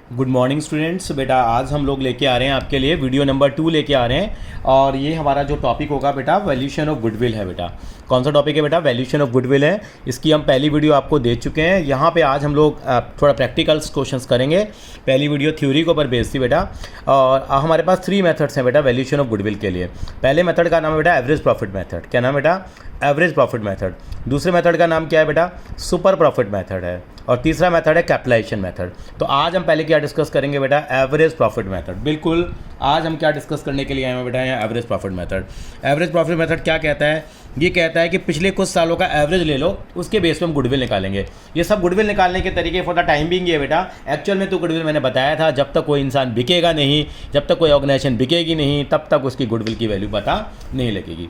Good morning students. बेटा आज हम लोग लेके आ रहे हैं आपके लिए वीडियो नंबर 2 लेके आ रहे हैं और ये हमारा जो टॉपिक होगा बेटा वैल्यूएशन ऑफ गुडविल है। बेटा कौन सा टॉपिक है बेटा? वैल्यूएशन ऑफ गुडविल है। इसकी हम पहली वीडियो आपको दे चुके हैं। यहाँ पे आज हम लोग थोड़ा प्रैक्टिकल्स क्वेश्चंस करेंगे। पहली वीडियो थ्योरी के ऊपर बेस्ड थी बेटा। और हमारे पास 3 मेथड्स हैं बेटा वैल्यूएशन ऑफ गुडविल के लिए। पहले मेथड का नाम है बेटा एवरेज प्रॉफिट मेथड। क्या नाम है बेटा? Average profit method. दूसरे मेथड का नाम क्या है बेटा? सुपर प्रॉफिट मेथड है। और तीसरा मेथड है कैपिटलाइजेशन मेथड। तो आज हम पहले क्या डिस्कस करेंगे बेटा? Average profit method. बिल्कुल, आज हम क्या डिस्कस करने के लिए आए हैं बेटा? यहाँ average profit method. Average profit method क्या कहता है? ये कहता है कि पिछले कुछ सालों का एवरेज ले लो, उसके बेस पे हम गुडविल निकालेंगे। ये सब गुडविल निकालने के तरीके फॉर द टाइम बिंग ये बेटा। एक्चुअल में तो गुडविल मैंने बताया था, जब तक कोई इंसान बिकेगा नहीं, जब तक कोई ऑर्गेनाइजेशन बिकेगी नहीं, तब तक उसकी गुडविल की वैल्यू पता नहीं लगेगी।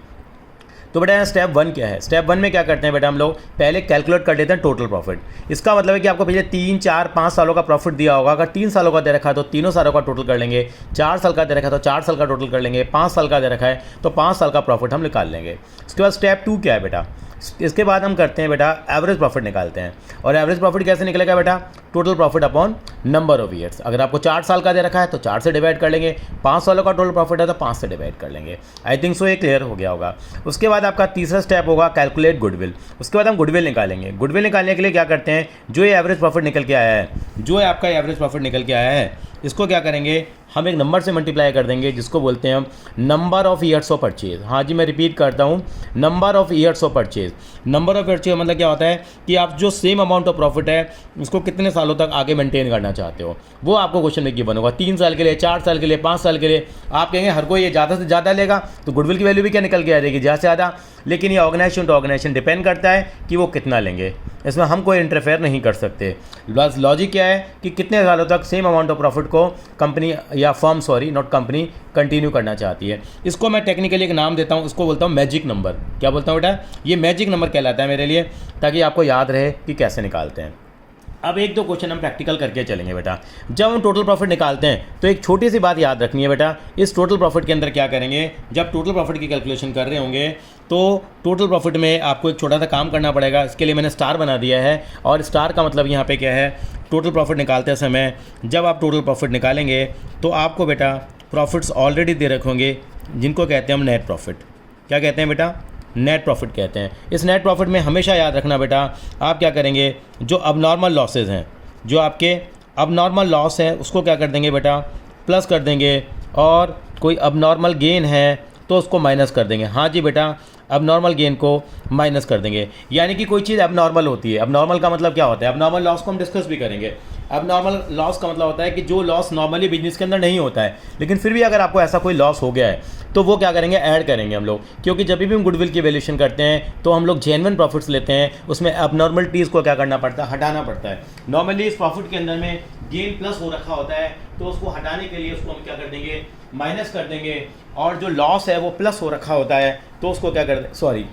तो बेटा स्टेप 1 क्या है? स्टेप 1 में क्या करते हैं बेटा? हम लोग पहले कैलकुलेट कर लेते हैं टोटल प्रॉफिट। इसका मतलब है कि आपको पिछले 3, 4, 5 सालों का प्रॉफिट दिया होगा। अगर 3 सालों का दे रखा है तो 3 सालों का टोटल कर लेंगे। 4 साल का दे रखा है तो 4 साल का टोटल कर लेंगे। 5 साल का दे रखा है तो 5 साल का प्रॉफिट हम निकाल लेंगे। इसके बाद स्टेप 2 क्या है बेटा? इसके बाद हम करते हैं बेटा एवरेज प्रॉफिट निकालते हैं। और एवरेज प्रॉफिट कैसे निकलेगा बेटा? Total profit upon number of years. अगर आपको 4 साल का दे रखा है तो 4 से डिवाइड कर लेंगे। 5 सालों का टोटल प्रॉफिट है तो 5 से डिवाइड कर लेंगे। आई थिंक सो ये क्लियर हो गया होगा। उसके बाद आपका तीसरा स्टेप होगा कैलकुलेट गुडविल। उसके बाद हम गुडविल निकालेंगे। गुडविल निकालने के लिए क्या करते हैं? जो ये एवरेज प्रॉफिट निकल के आया है, जो आपका एवरेज प्रॉफिट निकल के आया है, इसको क्या करेंगे? हम एक नंबर से मल्टीप्लाई कर देंगे, जिसको बोलते हैं हम number of years of purchase. हाँ जी, मैं रिपीट करता हूँ, number of years of purchase. Number of purchase मतलब क्या होता है कि आप जो सेम अमाउंट ऑफ प्रॉफिट है उसको कितने सालों तक आगे मेंटेन करना चाहते हो, वो आपको क्वेश्चन में गिवन होगा। 3 साल के लिए, 4 साल के लिए, 5 साल के लिए। आप कहेंगे हर कोई ये ज़्यादा से ज़्यादा लेगा तो गुडविल की वैल्यू भी क्या निकल के आ जाएगी? ज़्यादा से ज़्यादा। लेकिन ये ऑर्गेनाइजेशन टू ऑर्गेनाइजेशन डिपेंड करता है कि वो कितना लेंगे। इसमें हम कोई इंटरफेयर नहीं कर सकते। बस लॉजिक क्या है कि कितने सालों तक सेम अमाउंट ऑफ प्रॉफिट को कंपनी या firm, sorry not company, continue करना चाहती है। इसको मैं टेक्निकली एक नाम देता हूँ, इसको बोलता हूँ मैजिक नंबर। क्या बोलता हूँ बेटा? ये मैजिक नंबर कहलाता है मेरे लिए, ताकि आपको याद रहे कि कैसे निकालते हैं। अब 1-2 क्वेश्चन हम प्रैक्टिकल करके चलेंगे बेटा। जब हम टोटल प्रॉफिट निकालते हैं तो एक छोटी सी बात याद रखनी है बेटा। इस टोटल प्रॉफिट के अंदर क्या करेंगे? जब टोटल प्रॉफिट की कैलकुलेशन कर रहे होंगे तो टोटल प्रॉफिट में आपको एक छोटा सा काम करना पड़ेगा। इसके लिए मैंने स्टार बना दिया है। और स्टार का मतलब यहाँ पे क्या है? टोटल प्रॉफिट निकालते समय जब आप टोटल प्रॉफिट निकालेंगे तो आपको बेटा प्रॉफिट्स ऑलरेडी दे रखे होंगे, जिनको कहते हैं हम नेट प्रॉफिट। क्या कहते हैं बेटा? नेट प्रॉफिट कहते हैं। इस नेट प्रॉफिट में हमेशा याद रखना बेटा, आप क्या करेंगे? जो अबनॉर्मल लॉसेज हैं, जो आपके अबनॉर्मल लॉस है, उसको क्या कर देंगे बेटा? प्लस कर देंगे। और कोई अबनॉर्मल गेन है तो उसको माइनस कर देंगे। हाँ जी बेटा, अबनॉर्मल गेन को माइनस कर देंगे। यानी कि कोई चीज़ अबनॉर्मल होती है। अबनॉर्मल का मतलब क्या होता है? अबनॉर्मल लॉस को हम डिस्कस भी करेंगे। अबनॉर्मल लॉस का मतलब होता है कि जो लॉस नॉर्मली बिजनेस के अंदर नहीं होता है, लेकिन फिर भी अगर आपको ऐसा कोई लॉस हो गया है तो वो क्या करेंगे? ऐड करेंगे हम लोग। क्योंकि जब भी हम गुडविल की वैल्यूएशन करते हैं तो हम लोग जेन्युइन प्रॉफिट्स लेते हैं, उसमें अबनॉर्मलिटीज़ को क्या करना पड़ता है? हटाना पड़ता है। नॉर्मली इस प्रॉफिट के अंदर में गेन प्लस हो रखा होता है, तो उसको हटाने के लिए उसको हम क्या कर देंगे? माइनस कर देंगे। और जो लॉस है वो प्लस हो रखा होता है तो उसको क्या कर दें, सॉरी,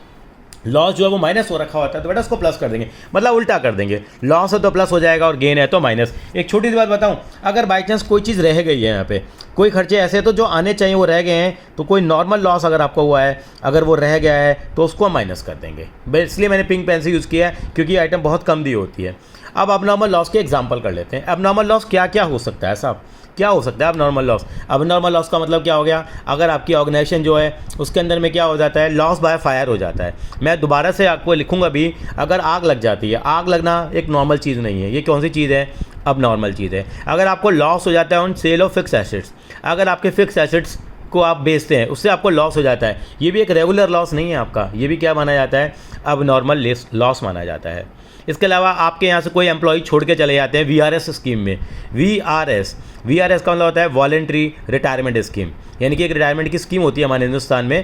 लॉस जो है वो माइनस हो रखा होता है तो बेटा उसको प्लस कर देंगे। मतलब उल्टा कर देंगे, लॉस है तो प्लस हो जाएगा और गेन है तो माइनस। एक छोटी सी बात बताऊं, अगर बाई चांस कोई चीज़ रह गई है, यहाँ पे कोई खर्चे ऐसे तो जो आने चाहिए वो रह गए हैं, तो कोई नॉर्मल लॉस अगर आपको हुआ है, अगर वो रह गया है तो उसको माइनस कर देंगे। इसलिए मैंने पिंक पेन से यूज़ किया है, क्योंकि आइटम बहुत कम दी होती है। अब अबनॉर्मल लॉस के एग्जाम्पल कर लेते हैं। अबनॉर्मल लॉस क्या क्या हो सकता है साहब? क्या हो सकता है अबनॉर्मल लॉस? अबनॉर्मल लॉस का मतलब क्या हो गया? अगर आपकी ऑर्गेनाइजेशन जो है उसके अंदर में क्या हो जाता है? लॉस बाय फायर हो जाता है। मैं दोबारा से आपको लिखूंगा भी, अगर आग लग जाती है, आग लगना एक नॉर्मल चीज़ नहीं है। ये कौन सी चीज़ है? अब नॉर्मल चीज़ है। अगर आपको लॉस हो जाता है on sale of fix assets, अगर आपके फिक्स एसेट्स को आप बेचते हैं, उससे आपको लॉस हो जाता है, ये भी एक रेगुलर लॉस नहीं है आपका, ये भी क्या माना जाता है? अब नॉर्मल लॉस माना जाता है। इसके अलावा आपके यहाँ से कोई एम्प्लॉय छोड़ के चले जाते हैं वीआरएस स्कीम में। वीआरएस का मतलब होता है वॉलेंट्री रिटायरमेंट स्कीम, यानी कि एक रिटायरमेंट की स्कीम होती है हमारे हिंदुस्तान में।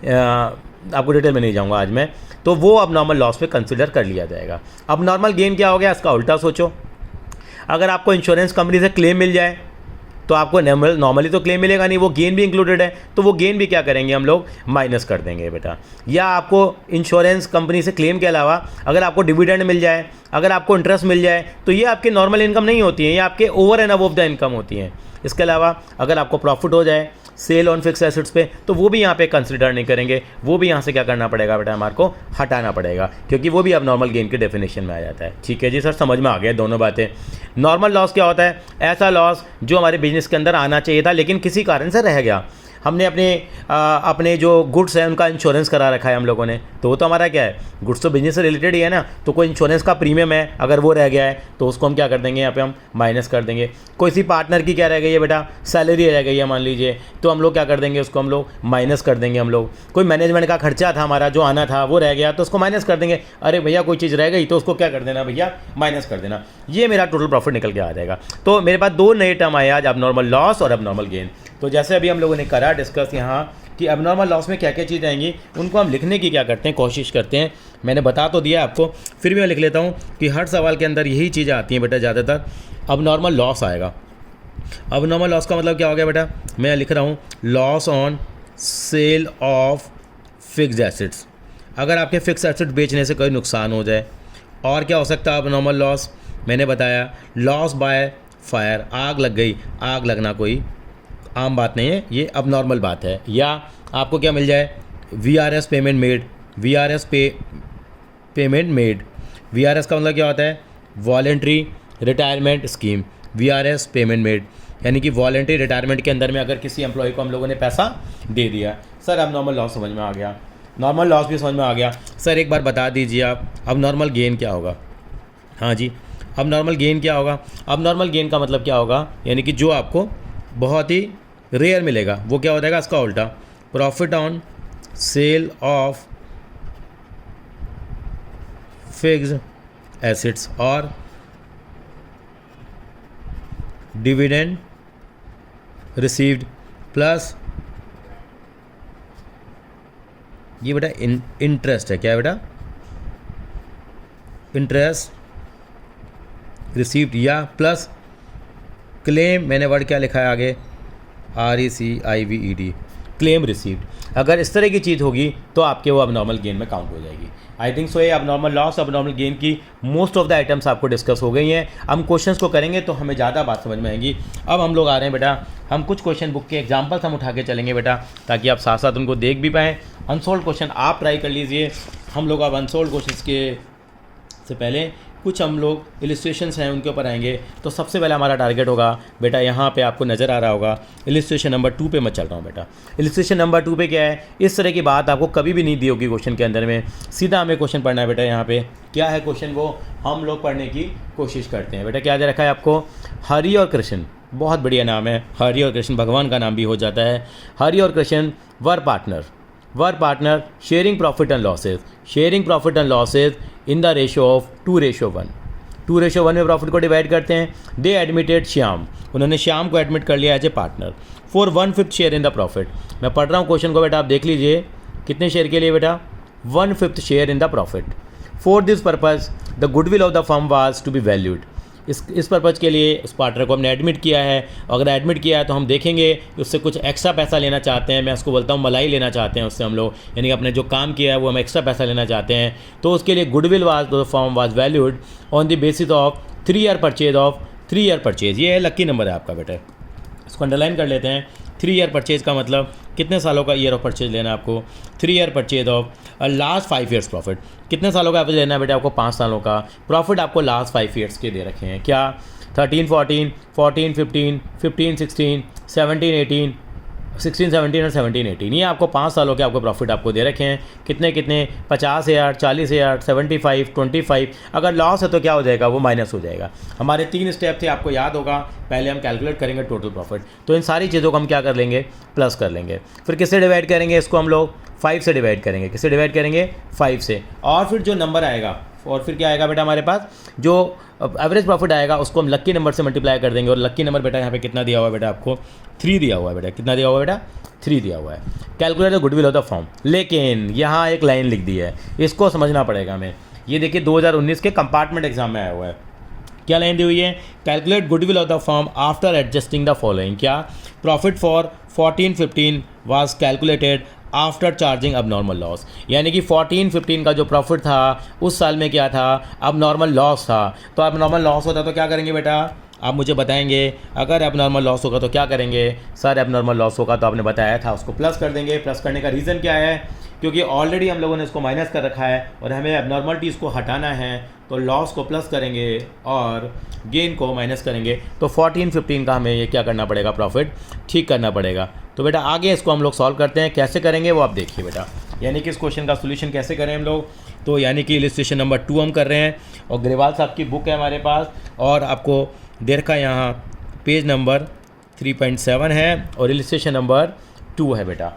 आपको डिटेल में नहीं जाऊँगा आज मैं। तो वो अब नॉर्मल लॉस पे कंसिडर कर लिया जाएगा। अब नॉर्मल गेन क्या हो गया? इसका उल्टा सोचो। अगर आपको इंश्योरेंस कंपनी से क्लेम मिल जाए तो आपको नॉर्मली तो क्लेम मिलेगा नहीं, वो गेन भी इंक्लूडेड है, तो वो गेन भी क्या करेंगे हम लोग? माइनस कर देंगे बेटा। या आपको इंश्योरेंस कंपनी से क्लेम के अलावा अगर आपको डिविडेंड मिल जाए, अगर आपको इंटरेस्ट मिल जाए, तो ये आपकी नॉर्मल इनकम नहीं होती है, ये आपके over and above the income होती हैं। इसके अलावा अगर आपको प्रॉफिट हो जाए सेल ऑन फिक्स एसेट्स पे, तो वो भी यहाँ पे कंसिडर नहीं करेंगे, वो भी यहाँ से क्या करना पड़ेगा बेटा, हमारे को हटाना पड़ेगा, क्योंकि वो भी अब नॉर्मल गेन के डेफिनेशन में आ जाता है। ठीक है जी सर, समझ में आ गया दोनों बातें। नॉर्मल लॉस क्या होता है? ऐसा लॉस जो हमारे बिजनेस के अंदर आना चाहिए था लेकिन किसी कारण से रह गया। हमने अपने जो गुड्स हैं उनका इंश्योरेंस करा रखा है हम लोगों ने, तो वो तो हमारा क्या है, गुड्स तो बिजनेस से रिलेटेड ही है ना, तो कोई इंश्योरेंस का प्रीमियम है, अगर वो रह गया है तो उसको हम क्या कर देंगे, यहाँ पे हम माइनस कर देंगे। कोई सी पार्टनर की क्या रह गई है बेटा, सैलरी रह गई है मान लीजिए, तो हम लोग क्या कर देंगे, उसको हम लोग माइनस कर देंगे। हम लोग कोई मैनेजमेंट का खर्चा था हमारा जो आना था वो रह गया तो उसको माइनस कर देंगे। अरे भैया कोई चीज़ रह गई तो उसको क्या कर देना भैया, माइनस कर देना। ये मेरा टोटल प्रॉफिट निकल के आ जाएगा। तो मेरे पास दो नए टर्म आए आज, अबनॉर्मल लॉस और अबनॉर्मल गेन। तो जैसे अभी हम लोगों ने करा डिस्कस यहाँ कि अबनॉर्मल लॉस में क्या क्या चीज़ आएंगी, उनको हम लिखने की क्या करते हैं, कोशिश करते हैं। मैंने बता तो दिया आपको, फिर भी मैं लिख लेता हूँ कि हर सवाल के अंदर यही चीज़ें आती हैं बेटा ज़्यादातर। अबनॉर्मल लॉस आएगा। अबनॉर्मल लॉस का मतलब क्या हो गया बेटा, मैं लिख रहा हूँ loss on sale of fixed assets. अगर आपके फिक्स एसेट बेचने से कोई नुकसान हो जाए। और क्या हो सकता है अबनॉर्मल लॉस, मैंने बताया लॉस बाय फायर, आग लग गई। आग लगना कोई आम बात नहीं है, ये अब नॉर्मल बात है। या आपको क्या मिल जाए, VRS payment made, VRS payment made. VRS का मतलब क्या होता है, voluntary retirement scheme, VRS payment made, यानी कि वॉलेंट्री रिटायरमेंट के अंदर में अगर किसी एम्प्लॉय को हम लोगों ने पैसा दे दिया। सर अब नॉर्मल लॉस समझ में आ गया, नॉर्मल लॉस भी समझ में आ गया। सर एक बार बता दीजिए आप, अब नॉर्मल गेन क्या होगा? हाँ जी, अब नॉर्मल गेन क्या होगा? अब नॉर्मल गेन का मतलब क्या होगा, यानी कि जो आपको बहुत ही रेयर मिलेगा, वो क्या हो जाएगा, इसका उल्टा, profit on sale of fixed assets और डिविडेंड रिसीव्ड प्लस ये बेटा इंटरेस्ट है। क्या है बेटा, इंटरेस्ट रिसीव्ड या प्लस क्लेम, मैंने वर्ड क्या लिखा है आगे, RECIVED, क्लेम रिसीव्ड। अगर इस तरह की चीज़ होगी तो आपके वो अबनॉर्मल गेन में काउंट हो जाएगी। आई थिंक सो ये अबनॉर्मल लॉस, अबनॉर्मल गेन की मोस्ट ऑफ द आइटम्स आपको डिस्कस हो गई हैं। हम क्वेश्चंस को करेंगे तो हमें ज़्यादा बात समझ में आएगी। अब हम लोग आ रहे हैं बेटा, हम कुछ क्वेश्चन बुक के एग्जाम्पल्स हम उठा के चलेंगे बेटा, ताकि आप साथ साथ उनको देख भी पाएँ। अनसोल्ड क्वेश्चन आप ट्राई कर लीजिए। हम लोग अब अनसोल्ड क्वेश्चन के से पहले कुछ हम लोग इलिस्ट्रेशंस हैं उनके ऊपर आएंगे। तो सबसे पहले हमारा टारगेट होगा बेटा, यहाँ पे आपको नज़र आ रहा होगा इलिस्ट्रेशन नंबर 2 पे मैं चल रहा हूँ बेटा। इलिस्ट्रेशन नंबर 2 पे क्या है, इस तरह की बात आपको कभी भी नहीं दी होगी क्वेश्चन के अंदर में। सीधा हमें क्वेश्चन पढ़ना है बेटा। यहाँ पे क्या है क्वेश्चन, वो हम लोग पढ़ने की कोशिश करते हैं बेटा। क्या दे रखा है आपको, हरि और कृष्ण, बहुत बढ़िया नाम है, हरि और कृष्ण भगवान का नाम भी हो जाता है। हरि और Krishna were partner sharing profit and losses, sharing profit and losses in the ratio of 2:1। 2:1 में प्रॉफिट को डिवाइड करते हैं। दे एडमिटेड श्याम, उन्होंने श्याम को एडमिट कर लिया as a partner for 1/5 share in the profit. मैं पढ़ रहा हूँ क्वेश्चन को बेटा, आप देख लीजिए कितने शेयर के लिए बेटा, 1/5 share in the profit. For this purpose the goodwill of the firm was to be valued. इस पर्पज़ के लिए उस पार्टनर को हमने एडमिट किया है। अगर एडमिट किया है तो हम देखेंगे कि उससे कुछ एक्स्ट्रा पैसा लेना चाहते हैं। मैं उसको बोलता हूँ मलाई लेना चाहते हैं उससे हम लोग, यानी कि अपने जो काम किया है वो हम एक्स्ट्रा पैसा लेना चाहते हैं। तो उसके लिए goodwill was the firm was valued on the basis of 3 year purchase of 3 year purchase. ये है लक्की नंबर है आपका बेटा, इसको अंडरलाइन कर लेते हैं। 3 ईयर परचेज का मतलब कितने सालों का ईयर ऑफ परचेज लेना है आपको, 3 year purchase of last 5 years profit. कितने सालों का एवरेज लेना है बेटा आपको, 5 सालों का प्रॉफिट आपको लास्ट 5 ईयर्स के दे रखे हैं। क्या 13, 14, 14, 15, 15, 16, 17, 18, 16, 17 और 17, 18, ये आपको 5 सालों के आपको प्रॉफिट आपको दे रखे हैं। कितने 50,000, 40,000, 75, 25। अगर लॉस है तो क्या हो जाएगा, वो माइनस हो जाएगा। हमारे 3 स्टेप थे, आपको याद होगा। पहले हम कैलकुलेट करेंगे टोटल प्रॉफिट, तो इन सारी चीज़ों को हम क्या कर लेंगे, प्लस कर लेंगे। फिर किससे डिवाइड करेंगे, इसको हम लोग 5 से डिवाइड करेंगे। किससे डिवाइड करेंगे, 5 से। और फिर जो नंबर आएगा, और फिर क्या आएगा बेटा हमारे पास, जो एवरेज प्रॉफिट आएगा उसको हम लक्की नंबर से मल्टीप्लाई कर देंगे। और लक्की नंबर बेटा यहाँ पे कितना दिया हुआ है बेटा आपको, 3 दिया हुआ है बेटा। कितना दिया हुआ है बेटा, 3 दिया हुआ है। Calculate the goodwill of the firm. लेकिन यहाँ एक लाइन लिख दी है, इसको समझना पड़ेगा हमें। ये देखिए 2019 के कंपार्टमेंट एग्जाम में आया हुआ है। क्या लाइन दी हुई है, calculate goodwill of the firm after adjusting the following. क्या, profit for 14-15 was calculated after charging abnormal loss. यानी कि 14-15 का जो प्रॉफिट था उस साल में क्या था, अब नॉर्मल लॉस था। तो अब नॉर्मल लॉस होता तो क्या करेंगे बेटा, आप मुझे बताएंगे अगर एबनॉर्मल लॉस होगा तो क्या करेंगे। सर एबनॉर्मल लॉस होगा तो आपने बताया था उसको प्लस कर देंगे। प्लस करने का रीज़न क्या है, क्योंकि ऑलरेडी हम लोगों ने इसको माइनस कर रखा है और हमें एबनॉर्मलिटीज़ को हटाना है, तो लॉस को प्लस करेंगे और गेन को माइनस करेंगे। तो 14-15 का हमें ये क्या करना पड़ेगा, प्रॉफिट ठीक करना पड़ेगा। तो बेटा आगे इसको हम लोग सॉल्व करते हैं, कैसे करेंगे वो आप देखिए बेटा। यानी कि इस क्वेश्चन का सोल्यूशन कैसे करें हम लोग, तो यानी कि इलस्ट्रेशन नंबर 2 हम कर रहे हैं और ग्रेवाल साहब की बुक है हमारे पास और आपको दे रखा है यहाँ पेज नंबर 3.7 है और इलस्ट्रेशन नंबर 2 है बेटा।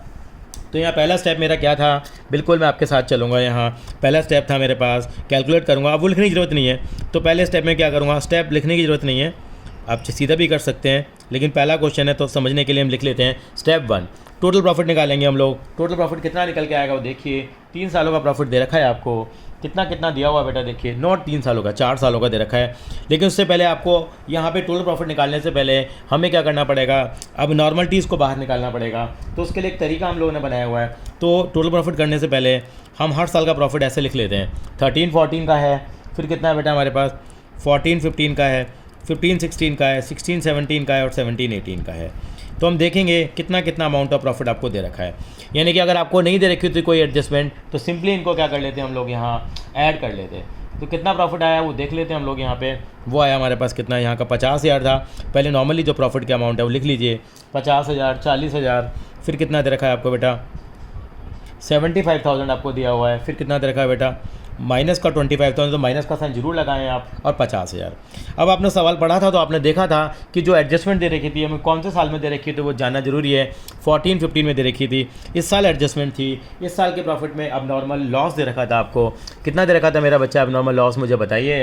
तो यहाँ पहला स्टेप मेरा क्या था, बिल्कुल मैं आपके साथ चलूँगा। यहाँ पहला स्टेप था मेरे पास, कैलकुलेट करूँगा। अब वो लिखने की ज़रूरत नहीं है, तो पहले स्टेप में क्या करूँगा, स्टेप लिखने की ज़रूरत नहीं है, आप सीधा भी कर सकते हैं, लेकिन पहला क्वेश्चन है तो समझने के लिए हम लिख लेते हैं। स्टेप 1, टोटल प्रॉफिट निकालेंगे हम लोग। टोटल प्रॉफिट कितना निकल के आएगा वो देखिए। 3 सालों का प्रॉफिट दे रखा है आपको, कितना कितना दिया हुआ बेटा देखिए, नॉट 3 सालों का, 4 सालों का दे रखा है। लेकिन उससे पहले आपको यहाँ पे टोटल प्रॉफिट निकालने से पहले हमें क्या करना पड़ेगा, अब नॉर्मलिटीज़ को बाहर निकालना पड़ेगा। तो उसके लिए एक तरीका हम लोगों ने बनाया हुआ है। तो टोटल प्रॉफिट करने से पहले हम हर साल का प्रॉफिट ऐसे लिख लेते हैं। 13-14 का है, फिर कितना है बेटा हमारे पास, 14-15 का है, 15-16 का है, 16-17 का है और 17-18 का है। तो हम देखेंगे कितना कितना अमाउंट ऑफ प्रॉफिट आपको दे रखा है। यानी कि अगर आपको नहीं दे रखी होती कोई एडजस्टमेंट तो सिंपली इनको क्या कर लेते हैं हम लोग, यहाँ ऐड कर लेते हैं। तो कितना प्रॉफिट आया वो देख लेते हैं हम लोग। यहाँ पे वो आया हमारे पास कितना, यहाँ का 50,000 था। पहले नॉर्मली जो प्रॉफिट का अमाउंट है वो लिख लीजिए, 50,000, 40,000, फिर कितना दे रखा है आपको बेटा, 75,000 आपको दिया हुआ है। फिर कितना दे रखा है बेटा, माइनस का 25,000, तो माइनस का साइन जरूर लगाएं आप, और 50,000। अब आपने सवाल पढ़ा था तो आपने देखा था कि जो एडजस्टमेंट दे रखी थी हमें कौन से साल में दे रखी थी वो जानना जरूरी है। 14-15 में दे रखी थी, इस साल एडजस्टमेंट थी। इस साल के प्रॉफिट में अब नॉर्मल लॉस दे रखा था आपको, कितना दे रखा था मेरा बच्चा अब नॉर्मल लॉस, मुझे बताइए।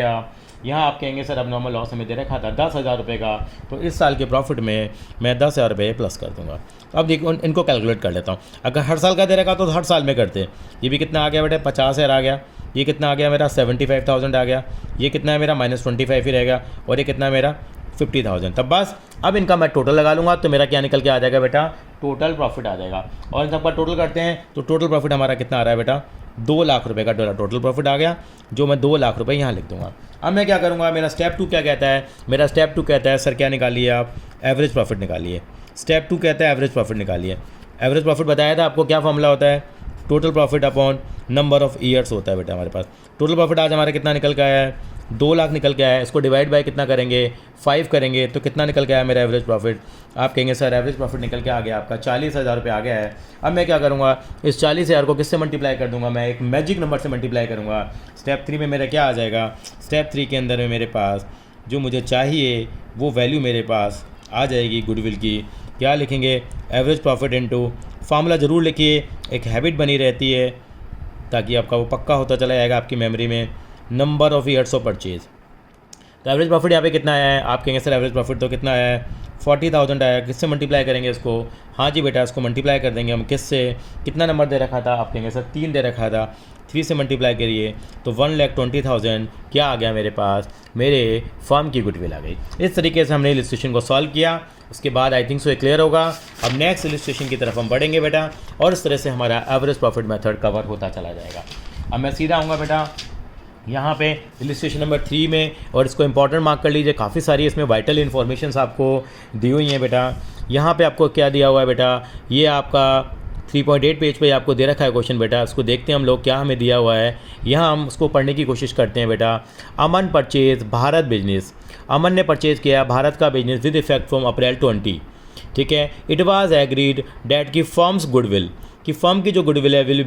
यहाँ आप कहेंगे सर अब नॉर्मल लॉस हमें दे रखा था 10,000 रुपये का, तो इस साल के प्रॉफिट में मैं 10,000 रुपये प्लस कर दूंगा। अब देखो इनको कैलकुलेट कर लेता हूँ। अगर हर साल का दे रखा तो हर साल में करते। ये भी कितना आ गया बेटा, 50,000 आ गया। ये कितना आ गया मेरा, 75,000 आ गया। ये कितना है मेरा, -25 ही रहेगा। और ये कितना मेरा, 50,000। तब बस अब इनका मैं टोटल लगा लूँगा तो मेरा क्या निकल के आ जाएगा बेटा, टोटल प्रॉफिट आ जाएगा। और इन सबका टोटल करते हैं तो टोटल प्रॉफिट हमारा कितना आ रहा है बेटा, 2 लाख रुपये का टोटल प्रॉफिट आ गया, जो मैं 2 लाख रुपये यहाँ लिख दूँगा। अब मैं क्या करूँगा, मेरा स्टेप 2 क्या कहता है, मेरा स्टेप 2 कहता है सर क्या निकालिए आप, एवरेज प्रॉफिट निकालिए। स्टेप 2 कहता है एवरेज प्रॉफिट निकालिए। एवरेज प्रॉफिट बताया था आपको, क्या फॉर्मूला होता है, total profit upon number of years होता है बेटा हमारे पास। टोटल प्रॉफिट आज हमारा कितना निकल के आया है, 2 लाख निकल के आया है। इसको डिवाइड बाय कितना करेंगे, 5 करेंगे, तो कितना निकल के आया मेरा एवरेज प्रॉफिट। आप कहेंगे सर एवरेज प्रॉफिट निकल के आ गया आपका 40,000 रुपये आ गया है। अब मैं क्या करूँगा, इस 40,000 को किससे मल्टीप्लाई कर दूंगा, मैं एक मैजिक नंबर से मल्टीप्लाई करूँगा। स्टेप 3 में मेरा क्या आ जाएगा, स्टेप 3 के अंदर में मेरे पास जो मुझे चाहिए वो वैल्यू मेरे पास आ जाएगी गुडविल की। क्या लिखेंगे, एवरेज प्रॉफिट इनटू, फार्मूला ज़रूर लिखिए, एक हैबिट बनी रहती है ताकि आपका वो पक्का होता चला जाएगा आपकी मेमोरी में, number of years of purchase. तो एवरेज प्रॉफिट यहाँ पे कितना आया है, आप कहेंगे सर एवरेज प्रॉफिट तो कितना आया है, 40,000 आया। किससे मल्टीप्लाई करेंगे इसको, हाँ जी बेटा इसको मल्टीप्लाई कर देंगे हम किससे, कितना नंबर दे रखा था, आप कहेंगे सर 3 दे रखा था, 3 से मल्टीप्लाई करिए तो 1,20,000 क्या आ गया मेरे पास, मेरे फर्म की गुडविल आ गई। इस तरीके से हमने इलस्ट्रेशन को सॉल्व किया। उसके बाद आई थिंक सो ये क्लियर होगा। अब नेक्स्ट इलस्ट्रेशन की तरफ हम बढ़ेंगे बेटा, और इस तरह से हमारा एवरेज प्रॉफिट मेथड कवर होता चला जाएगा। अब मैं सीधा आऊँगा बेटा यहाँ पे इलस्ट्रेशन नंबर 3 में, और इसको इंपॉर्टेंट मार्क कर लीजिए, काफ़ी सारी इसमें वाइटल इन्फॉर्मेशन आपको दी हुई हैं बेटा। यहाँ पे आपको क्या दिया हुआ है बेटा, ये आपका 3.8 पेज पे आपको दे रखा है क्वेश्चन बेटा। उसको देखते हैं हम लोग क्या हमें दिया हुआ है, यहाँ हम उसको पढ़ने की कोशिश करते हैं बेटा। अमन परचेज भारत बिजनेस, अमन ने परचेज़ किया भारत का business with effect from April 20, ठीक है। इट वाज एग्रीड डैट की फर्म्स गुडविल, कि फर्म की जो गुडविल है will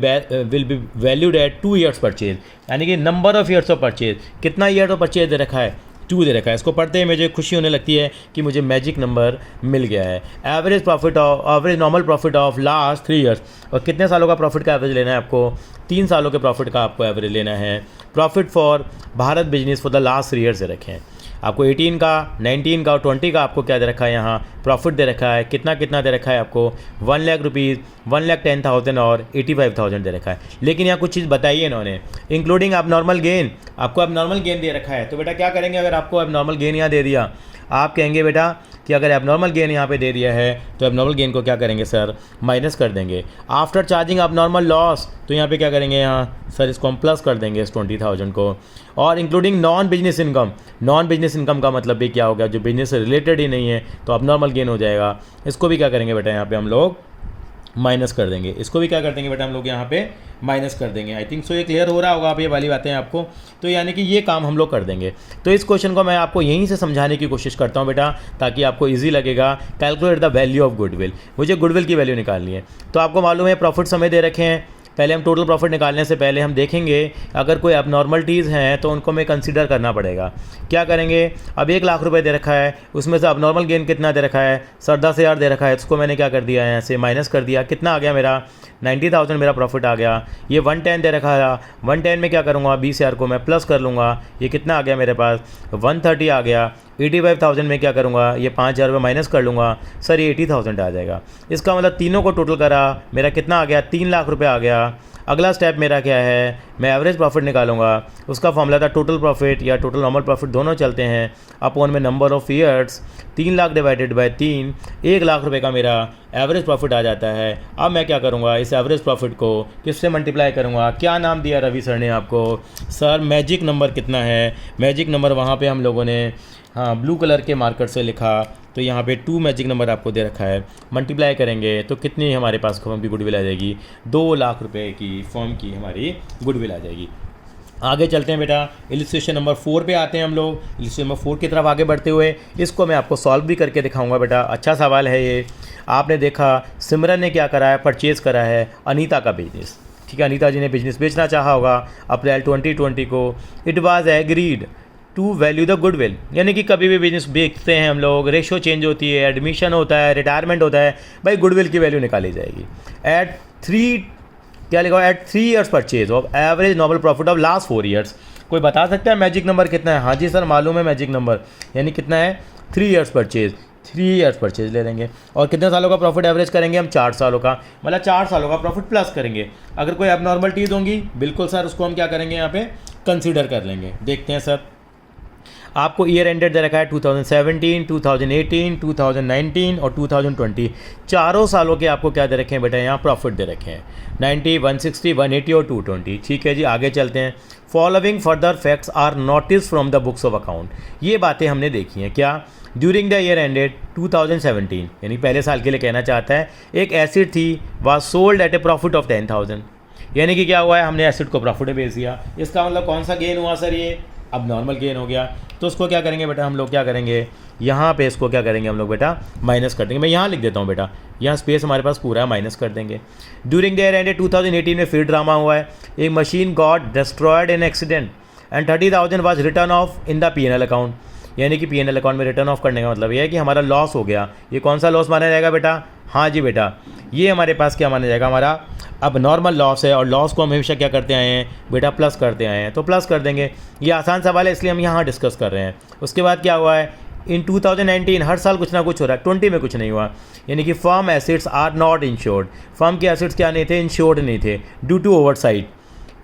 be valued at 2 years purchase, यानी कि number of years of purchase, कितना ईयर ऑफ परचेज दे रखा है, 2 दे रखा है। इसको पढ़ते ही मुझे खुशी होने लगती है कि मुझे मैजिक नंबर मिल गया है। Average profit of, average normal profit of last 3 years, और कितने सालों का प्रॉफिट का एवरेज लेना है आपको, 3 सालों के प्रॉफिट का आपको एवरेज लेना है। Profit for Bharat business for the last 3 years they रखे हैं आपको, 18 का, 19 का और 20 का आपको क्या दे रखा है, यहाँ प्रॉफिट दे रखा है। कितना कितना दे रखा है आपको, 1 लाख रुपीज़, 1,10,000 और 85,000 दे रखा है। लेकिन यहाँ कुछ चीज़ बताइए इन्होंने, इंक्लूडिंग अब नॉर्मल गेन, आपको अब नॉर्मल गेन दे रखा है। तो बेटा क्या करेंगे, अगर आपको अब नॉर्मल गेन यहाँ दे दिया, आप कहेंगे बेटा कि अगर एबनॉर्मल गेन यहाँ पे दे दिया है तो एबनॉर्मल गेन को क्या करेंगे सर, माइनस कर देंगे। आफ्टर चार्जिंग एबनॉर्मल लॉस, तो यहाँ पे क्या करेंगे, यहाँ सर इसको हम प्लस कर देंगे इस 20,000 को। और including non business income, non business income का मतलब भी क्या हो गया, जो बिजनेस से रिलेटेड ही नहीं है, तो एबनॉर्मल गेन हो जाएगा। इसको भी क्या करेंगे बेटा, यहाँ पे हम लोग माइनस कर देंगे। इसको भी क्या कर देंगे बेटा, हम लोग यहाँ पे माइनस कर देंगे। आई थिंक सो ये क्लियर हो रहा होगा आप ये वाली बातें आपको। तो यानी कि ये काम हम लोग कर देंगे। तो इस क्वेश्चन को मैं आपको यहीं से समझाने की कोशिश करता हूँ बेटा, ताकि आपको इजी लगेगा। Calculate the value of goodwill, मुझे गुडविल की वैल्यू निकालनी है। तो आपको मालूम है प्रॉफिट समय दे रखे हैं। पहले हम टोटल प्रॉफिट निकालने से पहले हम देखेंगे अगर कोई अबनॉर्मलिटीज़ हैं तो उनको हमें कंसीडर करना पड़ेगा। क्या करेंगे, अब 1 लाख रुपए दे रखा है, उसमें से अबनॉर्मल गेन कितना दे रखा है सर, 10,000 दे रखा है। इसको मैंने क्या कर दिया है, यहाँ से माइनस कर दिया। कितना आ गया मेरा, 90,000 मेरा प्रॉफिट आ गया। ये 110 दे रखा था, 110 में क्या करूँगा, 20,000 को मैं प्लस कर लूँगा। ये कितना आ गया मेरे पास, 130 आ गया। 85,000 में क्या करूँगा, ये 5,000 रुपये माइनस कर लूँगा सर, ये 80,000 आ जाएगा। इसका मतलब तीनों को टोटल करा, मेरा कितना आ गया, 3 लाख रुपये आ गया। अगला स्टेप मेरा क्या है, मैं एवरेज प्रॉफिट निकालूंगा। उसका फॉर्मूला था टोटल प्रॉफिट या टोटल नॉर्मल प्रॉफिट, दोनों चलते हैं, अपॉन में number of years. 3 lakh divided by 3, 1 lakh रुपए का मेरा एवरेज प्रॉफिट आ जाता है। अब मैं क्या करूंगा, इस एवरेज प्रॉफिट को किससे मल्टीप्लाई करूंगा। क्या नाम दिया रवि सर ने आपको, सर मैजिक नंबर कितना है। मैजिक नंबर वहाँ पे हम लोगों ने हाँ ब्लू कलर के मार्कर से लिखा, तो यहाँ पे 2 मैजिक नंबर आपको दे रखा है। मल्टीप्लाई करेंगे तो कितनी हमारे पास फर्म की गुडविल आ जाएगी, 2 लाख रुपए की फर्म की हमारी गुडविल आ जाएगी। आगे चलते हैं बेटा, इलिस्ट्रेशन नंबर 4 पे आते हैं हम लोग। इलिस्ट्रेशन नंबर 4 की तरफ आगे बढ़ते हुए इसको मैं आपको सॉल्व भी करके दिखाऊंगा बेटा। अच्छा सवाल है ये। आपने देखा सिमरन ने क्या करा है, परचेज़ करा है अनीता का बिजनेस। ठीक है, अनीता जी ने बिजनेस बेचना चाहा होगा अप्रैल 2020 को। It was agreed to value the goodwill, यानी कि कभी भी बिजनेस बेचते हैं हम लोग, रेशो चेंज होती है, एडमिशन होता है, रिटायरमेंट होता है, भाई गुडविल की वैल्यू निकाली जाएगी। एट 3 क्या लिखा, at 3 years purchase of average normal profit of last 4 years. कोई बता सकता है मैजिक नंबर कितना है। हाँ जी सर मालूम है मैजिक नंबर, यानी कितना है, 3 ईयर्स परचेज। 3 ईयर्स परचेज ले लेंगे और कितने सालों का प्रॉफिट एवरेज करेंगे हम, 4 सालों का, मतलब 4 सालों का प्रॉफिट प्लस करेंगे। अगर कोई एबनॉर्मलिटीज होंगी बिल्कुल सर उसको हम क्या करेंगे, यहाँ पे कंसीडर कर लेंगे। देखते हैं सर, आपको ईयर एंडेड दे रखा है 2017, 2018, 2019 और 2020। चारों सालों के आपको क्या दे रखे हैं बेटा, यहाँ प्रॉफिट दे रखे हैं 90, 160, 180 और 220। ठीक है जी, आगे चलते हैं। Following further facts are notice from the books of account. ये बातें हमने देखी हैं। क्या, ड्यूरिंग द ईयर एंडेड 2017, यानी पहले साल के लिए कहना चाहता है, एक एसिड थी was sold at A profit of 10,000। यानी कि क्या हुआ है, हमने एसिड को प्रॉफिट में बेच दिया। इसका मतलब कौन सा गेन हुआ सर, ये अब नॉर्मल गेन हो गया। तो उसको क्या करेंगे बेटा, हम लोग क्या करेंगे, यहाँ पे इसको क्या करेंगे हम लोग बेटा, माइनस कर देंगे। मैं यहाँ लिख देता हूँ बेटा, यहाँ स्पेस हमारे पास पूरा है, माइनस कर देंगे। ड्यूरिंग द ईयर एंडेड 2018 में फिर ड्रामा हुआ है। एक machine got destroyed in accident and 30,000 was written of in the P&L account. यानी कि P&L अकाउंट में रिटर्न ऑफ करने का मतलब ये है कि हमारा लॉस हो गया। ये कौन सा लॉस माना जाएगा बेटा, हाँ जी बेटा, ये हमारे पास क्या माना जाएगा, हमारा अब नॉर्मल लॉस है। और लॉस को हम हमेशा क्या करते आए हैं बेटा, प्लस करते आए हैं, तो प्लस कर देंगे। ये आसान सवाल है इसलिए हम यहाँ डिस्कस कर रहे हैं। उसके बाद क्या हुआ है, इन 2019 हर साल कुछ ना कुछ हो रहा है, 20 में कुछ नहीं हुआ। यानी कि firm assets are not insured. Firm के एसेट्स क्या नहीं थे, इंश्योर्ड नहीं थे, due to oversight.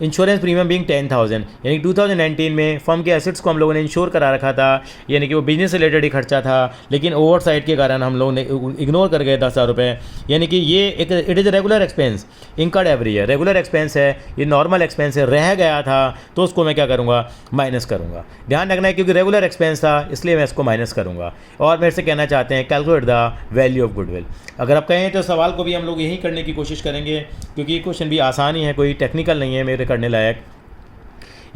Insurance premium being 10,000, यानी 2019 में फर्म के एसेट्स को हम लोगों ने इंश्योर करा रखा था, यानी कि वो बिजनेस से रिलेटेड ही खर्चा था, लेकिन ओवरसाइट के कारण हम लोगों ने इग्नोर कर गए 10,000 रुपये। यानी कि ये एक it is regular expense incurred every year, regular expense है, ये नॉर्मल एक्सपेंस है, रह गया था तो उसको मैं क्या करूँगा, माइनस करूँगा। ध्यान रखना है क्योंकि रेगुलर एक्सपेंस था इसलिए मैं इसको माइनस करूँगा। और मेरे से कहना चाहते हैं calculate the value of goodwill. अगर आप कहें तो सवाल को भी हम लोग यही करने की कोशिश करेंगे क्योंकि ये क्वेश्चन भी आसान ही है, कोई टेक्निकल नहीं है मेरे करने लायक।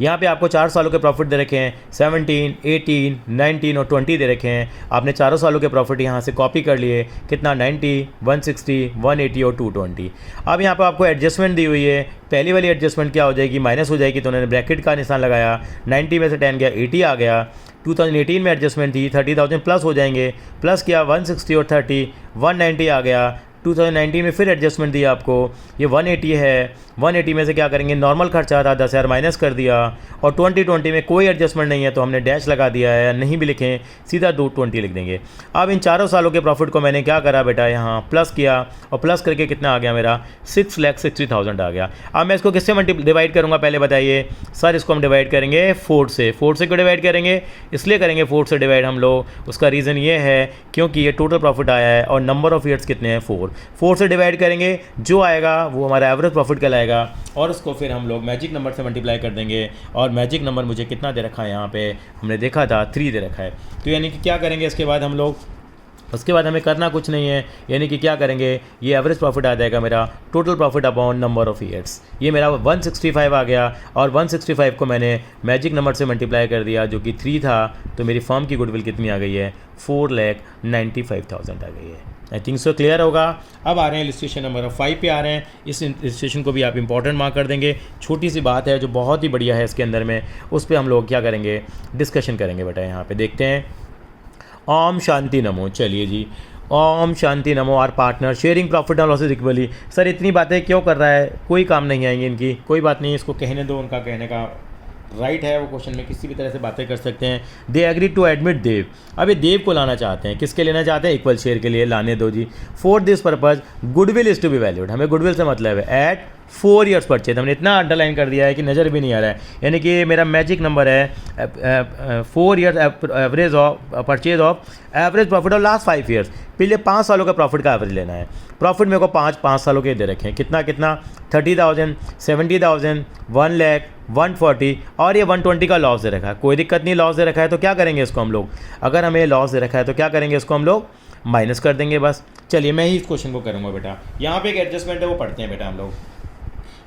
यहाँ पे आपको 4 सालों के प्रॉफिट दे रखे हैं, 17, 18, 19 और 20 दे रखे हैं। आपने चारों सालों के प्रॉफिट यहाँ से कॉपी कर लिए, कितना 90, 160, 180 और 220। अब यहाँ पे आपको एडजस्टमेंट दी हुई है। पहली वाली एडजस्टमेंट क्या हो जाएगी, माइनस हो जाएगी, तो उन्होंने ब्रैकेट का निशान लगाया। 90 में से 10 गया, 80 आ गया। 2018 में एडजस्टमेंट थी, 30,000 प्लस हो जाएंगे, प्लस किया 160 और 30, 190 आ गया। 2019 में फिर एडजस्टमेंट दिया आपको, ये 180 है, 180 में से क्या करेंगे, नॉर्मल खर्चा था 10,000 माइनस कर दिया, और 2020 में कोई एडजस्टमेंट नहीं है तो हमने डैश लगा दिया है, नहीं भी लिखें सीधा 220 लिख देंगे। अब इन चारों सालों के प्रॉफिट को मैंने क्या करा बेटा, यहाँ प्लस किया, और प्लस करके कितना आ गया मेरा 6,60,000 आ गया। अब मैं इसको किससे डिवाइड करूँगा पहले बताइए सर? इसको हम डिवाइड करेंगे 4 से। 4 से क्यों डिवाइड करेंगे? इसलिए करेंगे 4 से डिवाइड हम लोग, उसका रीज़न ये है क्योंकि ये टोटल प्रॉफिट आया है और नंबर ऑफ ईयर्स कितने हैं 4 से डिवाइड करेंगे, जो आएगा वो हमारा एवरेज प्रॉफिट कहलाएगा, और उसको फिर हम लोग मैजिक नंबर से मल्टीप्लाई कर देंगे। और मैजिक नंबर मुझे कितना दे रखा है यहाँ पे, हमने देखा था 3 दे रखा है। तो यानी कि क्या करेंगे इसके बाद हम लोग, उसके बाद हमें करना कुछ नहीं है, यानी कि क्या करेंगे, ये एवरेज प्रॉफिट आ जाएगा मेरा total profit upon number of years. ये मेरा 165 आ गया, और 165 को मैंने मैजिक नंबर से मल्टीप्लाई कर दिया जो कि 3 था, तो मेरी फर्म की गुडविल कितनी आ गई है, 4,95,000 आ गई है। आई थिंक सो क्लियर होगा। अब आ रहे हैं इलस्ट्रेशन नंबर 5 पे आ रहे हैं। इस इलस्ट्रेशन को भी आप इंपॉर्टेंट मार्क कर देंगे, छोटी सी बात है जो बहुत ही बढ़िया है इसके अंदर में, उस पर हम लोग क्या करेंगे, डिस्कशन करेंगे बेटा। यहाँ पे देखते हैं, ओम शांति नमो। चलिए जी, ओम शांति नमो। Are partner sharing profit and losses equally. Sir इतनी बातें क्यों कर रहा है, कोई काम नहीं आएंगी इनकी, कोई बात नहीं, इसको कहने दो, उनका कहने का राइट है, वो क्वेश्चन में किसी भी तरह से बातें कर सकते हैं। दे एग्री टू एडमिट देव। अब ये देव को लाना चाहते हैं, किसके लेना चाहते हैं, इक्वल शेयर के लिए, लाने दो जी। For this purpose goodwill is to be valued. हमें गुडविल से मतलब है एट 4 ईयर्स परचेज। हमने इतना अंडरलाइन कर दिया है कि नज़र भी नहीं आ रहा है, यानी कि मेरा मैजिक नंबर है 4 years average of purchase of average profit of last 5 years. पिछले 5 सालों का प्रॉफिट का एवरेज लेना है। प्रॉफिट मेरे को 5 सालों के दे रखे हैं, कितना कितना, 30,000, 70,000, 1 लाख, 140, और ये 120 का लॉस दे रखा है। कोई दिक्कत नहीं, लॉस दे रखा है तो क्या करेंगे इसको हम लोग, अगर हमें लॉस दे रखा है तो क्या करेंगे, इसको हम लोग माइनस कर देंगे बस। चलिए मैं ही इस क्वेश्चन को करूँगा बेटा। यहाँ पे एक एडजस्टमेंट है, वो पढ़ते हैं बेटा हम लोग।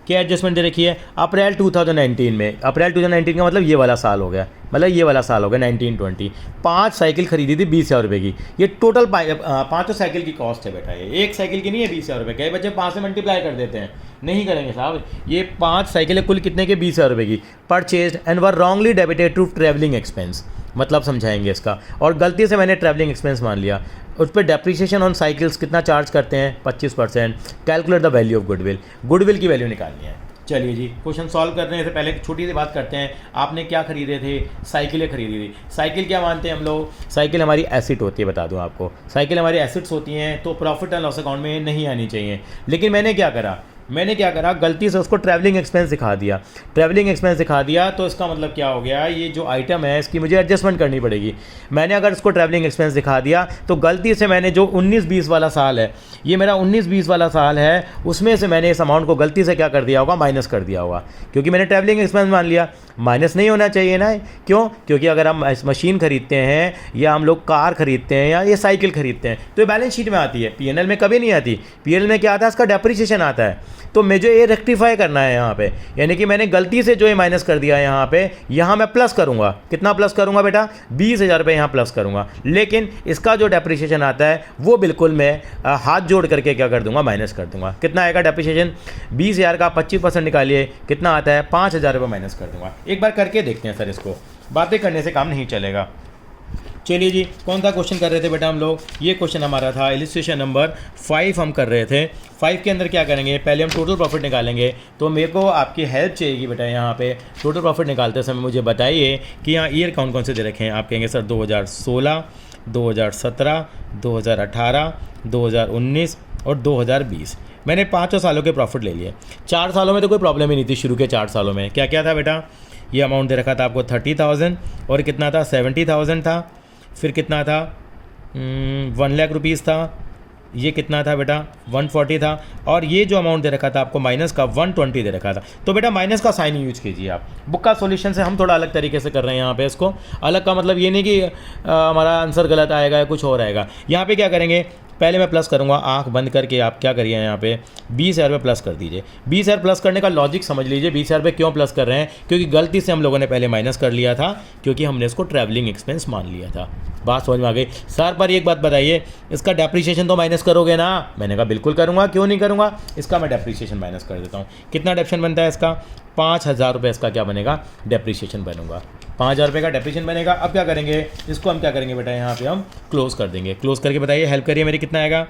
क्या एडजस्टमेंट दे रखी है, अप्रैल 2019 में, अप्रैल 2019 का मतलब ये वाला साल हो गया, मतलब ये वाला साल हो गया 1920। 5 साइकिल खरीदी थी 20,000 रुपये की। ये टोटल 5 साइकिल की कॉस्ट है बेटा, ये एक साइकिल की नहीं है 20,000 रुपये। कई बच्चे 5 से मल्टीप्लाई कर देते हैं, नहीं करेंगे साहब। ये 5 साइकिलें कुल कितने के, 20,000 रुपये की। Purchase and were wrongly debited to travelling expense, मतलब समझाएंगे इसका, और गलती से मैंने ट्रैवलिंग एक्सपेंस मान लिया। उस पर डेप्रिसिएशन ऑन साइकिल्स कितना चार्ज करते हैं, 25%। Calculate the value of goodwill, goodwill की वैल्यू निकालनी है। चलिए जी, क्वेश्चन सॉल्व करने से पहले एक छोटी सी बात करते हैं। आपने क्या खरीदे थे, साइकिलें खरीदी थी। साइकिल क्या मानते हैं हम लोग, साइकिल हमारी एसेट होती है, बता दूं आपको, साइकिल हमारी एसेट्स होती हैं, तो प्रॉफिट एंड लॉस अकाउंट में नहीं आनी चाहिए। लेकिन मैंने क्या करा, गलती से उसको ट्रैवलिंग एक्सपेंस दिखा दिया। ट्रैवलिंग एक्सपेंस दिखा दिया तो इसका मतलब क्या हो गया, ये जो आइटम है इसकी मुझे एडजस्टमेंट करनी पड़ेगी। मैंने अगर इसको ट्रैवलिंग एक्सपेंस दिखा दिया तो गलती से मैंने जो 19-20 वाला साल है, ये मेरा 19-20 वाला साल है, उसमें से मैंने इस अमाउंट को गलती से क्या कर दिया होगा, माइनस कर दिया होगा, क्योंकि मैंने ट्रैवलिंग एक्सपेंस मान लिया। माइनस नहीं होना चाहिए ना, क्यों, क्योंकि अगर हम मशीन खरीदते हैं या हम लोग कार खरीदते हैं या ये साइकिल खरीदते हैं तो ये बैलेंस शीट में आती है, पीएनएल में कभी नहीं आती। पीएनएल में क्या आता है, इसका डेप्रिसिएशन आता है। तो मुझे ये रेक्टिफाई करना है यहाँ पे, यानी कि मैंने गलती से जो ये माइनस कर दिया है यहाँ पे, यहाँ मैं प्लस करूँगा। कितना प्लस करूँगा बेटा, 20,000 रुपये यहाँ प्लस करूँगा। लेकिन इसका जो डेप्रिसिएशन आता है वो बिल्कुल मैं हाथ जोड़ करके क्या कर दूँगा, माइनस कर दूँगा। कितना आएगा डेप्रिसिएशन, 20,000 का 25% निकालिए, कितना आता है, 5,000 रुपये माइनस कर दूँगा। एक बार करके देखते हैं सर, इसको बातें करने से काम नहीं चलेगा। चलिए जी, कौन सा क्वेश्चन कर रहे थे बेटा हम लोग, ये क्वेश्चन हमारा था इलस्ट्रेशन नंबर 5 हम कर रहे थे। 5 के अंदर क्या करेंगे, पहले हम टोटल प्रॉफिट निकालेंगे। तो मेरे को आपकी हेल्प चाहिएगी बेटा। यहाँ पे टोटल प्रॉफिट निकालते समय मुझे बताइए कि यहाँ ईयर कौन कौन से दे रखे हैं। आप कहेंगे सर 2016, 2017, 2018, 2019 और 2020। मैंने 5 सालों के प्रॉफिट ले लिए। 4 सालों में तो कोई प्रॉब्लम ही नहीं थी, शुरू के 4 सालों में क्या क्या था बेटा, ये अमाउंट दे रखा था आपको 30,000, और कितना था, 70,000 था। फिर कितना था, 1 लाख रुपीज़ था। ये कितना था बेटा, 140 था। और ये जो अमाउंट दे रखा था आपको माइनस का 120 दे रखा था। तो बेटा माइनस का साइन यूज कीजिए आप। बुक का सॉल्यूशन से हम थोड़ा अलग तरीके से कर रहे हैं यहाँ पे इसको। अलग का मतलब ये नहीं कि हमारा आंसर गलत आएगा या कुछ और आएगा। यहाँ पे क्या करेंगे, पहले मैं प्लस करूँगा, आंख बंद करके आप क्या करिए, यहाँ पे 20,000 रुपये प्लस कर दीजिए। 20,000 प्लस करने का लॉजिक समझ लीजिए। 20,000 रुपये क्यों प्लस कर रहे हैं, क्योंकि गलती से हम लोगों ने पहले माइनस कर लिया था, क्योंकि हमने इसको ट्रैवलिंग एक्सपेंस मान लिया था। बात समझ में आ गई। सर पर एक बात बताइए, इसका डेप्रिसिएशन तो माइनस करोगे ना। मैंने कहा बिल्कुल करूँगा, क्यों नहीं करूँगा। इसका मैं डेप्रिसिएशन माइनस कर देता हूँ। कितना डेप्रिसिएशन बनता है इसका, 5,000 रुपये इसका क्या बनेगा, डेप्रिसिएशन बनूंगा। 5,000 रुपये का डेप्रिसिएशन बनेगा। अब क्या करेंगे, इसको हम क्या करेंगे बेटा, यहाँ पे हम क्लोज कर देंगे। क्लोज करके बताइए, हेल्प करिए मेरी, कितना आएगा,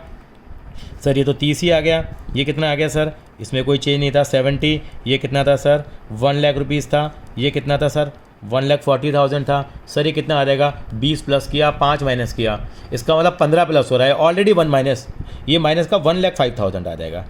सर ये तो 30 ही आ गया। ये कितना आ गया सर, इसमें कोई चेंज नहीं था 70। ये कितना था सर, 1 लाख रुपीज़ था। ये कितना था सर, 1,40,000 था। सर ये कितना आ जाएगा, 20 प्लस किया, 5 माइनस किया, इसका मतलब 15 प्लस हो रहा है। ऑलरेडी 1 माइनस, ये माइनस का 1,05,000 आ जाएगा।